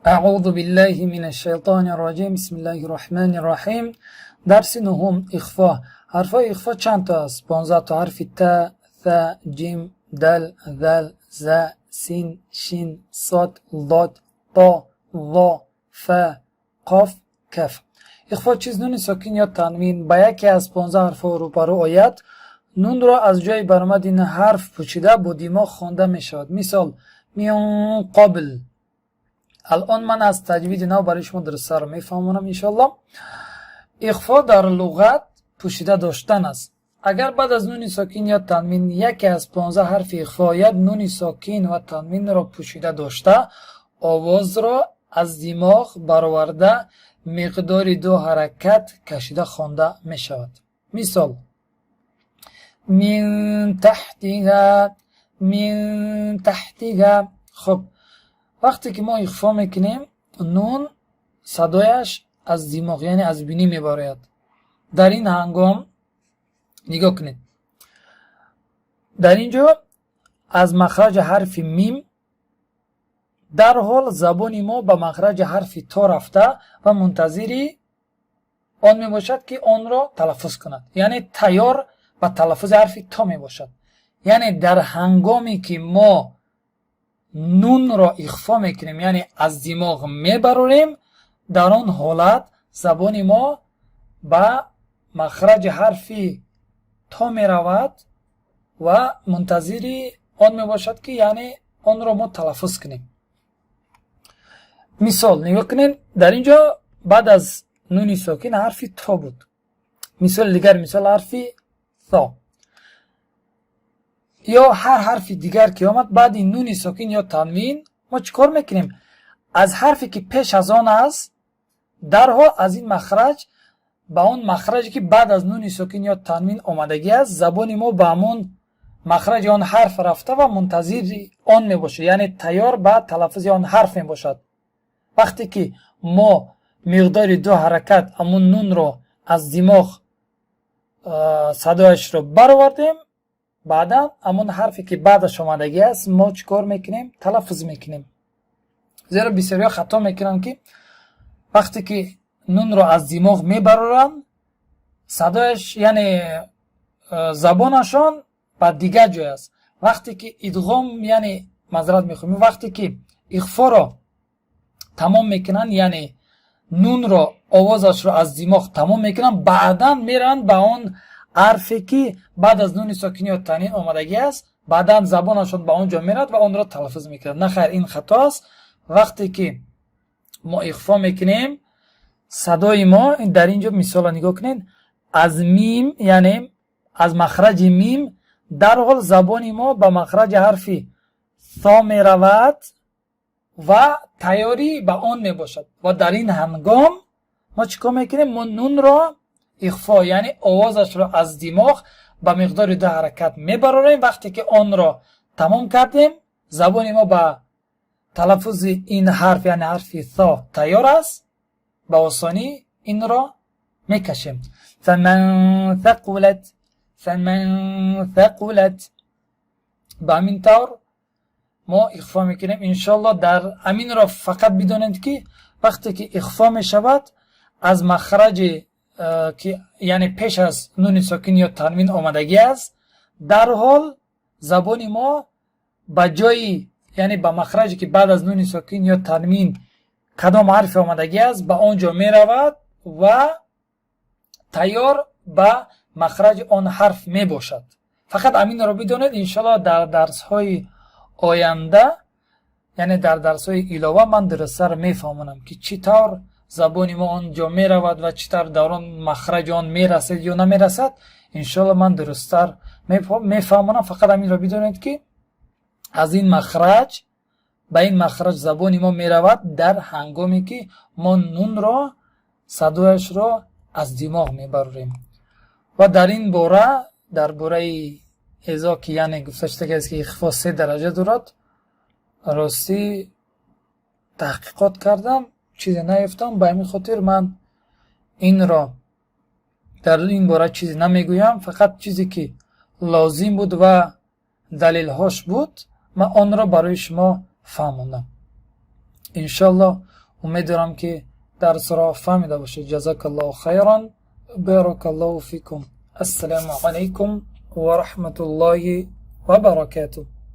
اعوذ بالله من الشیطان الرجیم. بسم الله الرحمن الرحیم. درس نهم اخفا. حرفای اخفا چند تا است؟ 15 تا. حرف تا، ث، جیم، دل، ذل، ز، سین، شین، صاد، ضاد، طا، ظا، ف، قاف، کف. اخفا چیز نون ساکن یا تنوین با یکی از 15 حرف روبرو آید. نون را از جای برآمد این حرف پوشیده با دماغ خوانده می شود. مثال میان قبل. الان من از تجوید نو برای شما درسته رو میفهمونم انشالله. اخفا در لغت پوشیده داشتن است. اگر بعد از نون ساکن یا تنوین یکی از 15 حرف اخفا آید، نون ساکن و تنوین را پوشیده داشته آواز را از دماغ برآورده مقدار 2 حرکت کشیده خوانده می شود. مثال من تحتها، من تحتها. خب وقتی که ما اخفا میکنیم نون صدایش از دماغ یعنی از بینی میبراید. در این هنگام نگاه کنید، در اینجا از مخرج حرف میم در حال زبان ما به مخرج حرف تا رفته و منتظری آن میباشد که آن را تلفظ کند، یعنی تیار به تلفظ حرف تا میباشد. یعنی در هنگامی که ما نون را اخفا میکنیم یعنی از دماغ میبروریم، در آن حالت زبان ما به مخرج حرف تا میرود و منتظری آن میباشد که یعنی آن را ما تلفظ کنیم. مثال نگاه کنین، در اینجا بعد از نون ساکن حرف تا بود. مثال دیگر، مثال حرف ثا یا هر حرف دیگر که آمد بعد این نون ساکن یا تنوین، ما چیکار میکنیم؟ از حرفی که پیش از آن است در حال از این مخرج با اون مخرجی که بعد از نون ساکن یا تنوین آمدگی است، زبان ما به همون مخرج آن حرف رفته و منتظر آن میباشه، یعنی تیار به تلفظ آن حرف میباشد. وقتی که ما مقدار 2 حرکت همون نون رو از دماغ صدایش رو برآوردیم، بعدا همون حرفی که بعدش آمدگی است ما چیکار میکنیم؟ تلفظ میکنیم. زیرا بسیاری خطا میکنن که وقتی که نون رو از دماغ میبرورن صدایش یعنی زبانشان به دیگر جای است. وقتی که ادغام یعنی معذرت میخوام، وقتی که اخفا را تمام میکنن یعنی نون رو آوازش رو از دماغ تمام میکنن، بعدا میرن به اون حرفی که بعد از نون ساکن یا تنوین آمدگی است، بعدا زبانشون به اونجا میرد و اون را تلفظ میکنن. نه خیر، این خطا است. وقتی که ما اخفا میکنیم صدای ما در اینجا مثال نگاه کنین، از میم یعنی از مخرج میم در حال زبان ما به مخرج حرف ثا میرود و تیاری به آن میباشد و در این هنگام ما چیکار میکنیم؟ ما نون را اخفا یعنی آوازش را از دماغ به مقدار 2 حرکت میبراریم. وقتی که آن را تمام کردیم زبان ما به تلفظ این حرف یعنی حرف ثا تیار است، به آسانی این را میکشیم. فمن ثقلت، فمن ثقلت. به همین طور ما اخفا میکنیم. انشالله در امین را فقط بدانید که وقتی که اخفا میشود از مخرج که یعنی پیش از نون ساکن یا تنوین آمدگی است، در حال زبان ما به جای یعنی به مخرجی که بعد از نون ساکن یا تنوین کدام حرف آمدگی است به آنجا می رود و تیار به مخرج آن حرف می باشد. فقط امین را بدانید. انشالله در درس های آینده یعنی در درس های علاوه من درسته را می فهمونم که چطور زبان ما آنجا می رود و چطور در آن مخرج آن می رسد یا نمی رسد. انشالله من درسته می فهمونم. فقط امین را بدانید که از این مخرج به این مخرج زبان ما می رود در هنگامی که ما نون را صدایش را از دماغ می بروریم. و در این باره در باره ازا که یعنی گفته شده که اخفا 3 درجه دارد، راستی تحقیقات کردم چیزی نیفتم، به همین خاطر من این را در این باره چیزی نمیگویم. فقط چیزی که لازم بود و دلیل هاش بود من آن را برای شما فهموندم. انشالله امیدوارم که درس را فهمیده باشید. جزاک الله خیرا، بارک الله فیکم. السلام علیکم و رحمت الله و برکاته.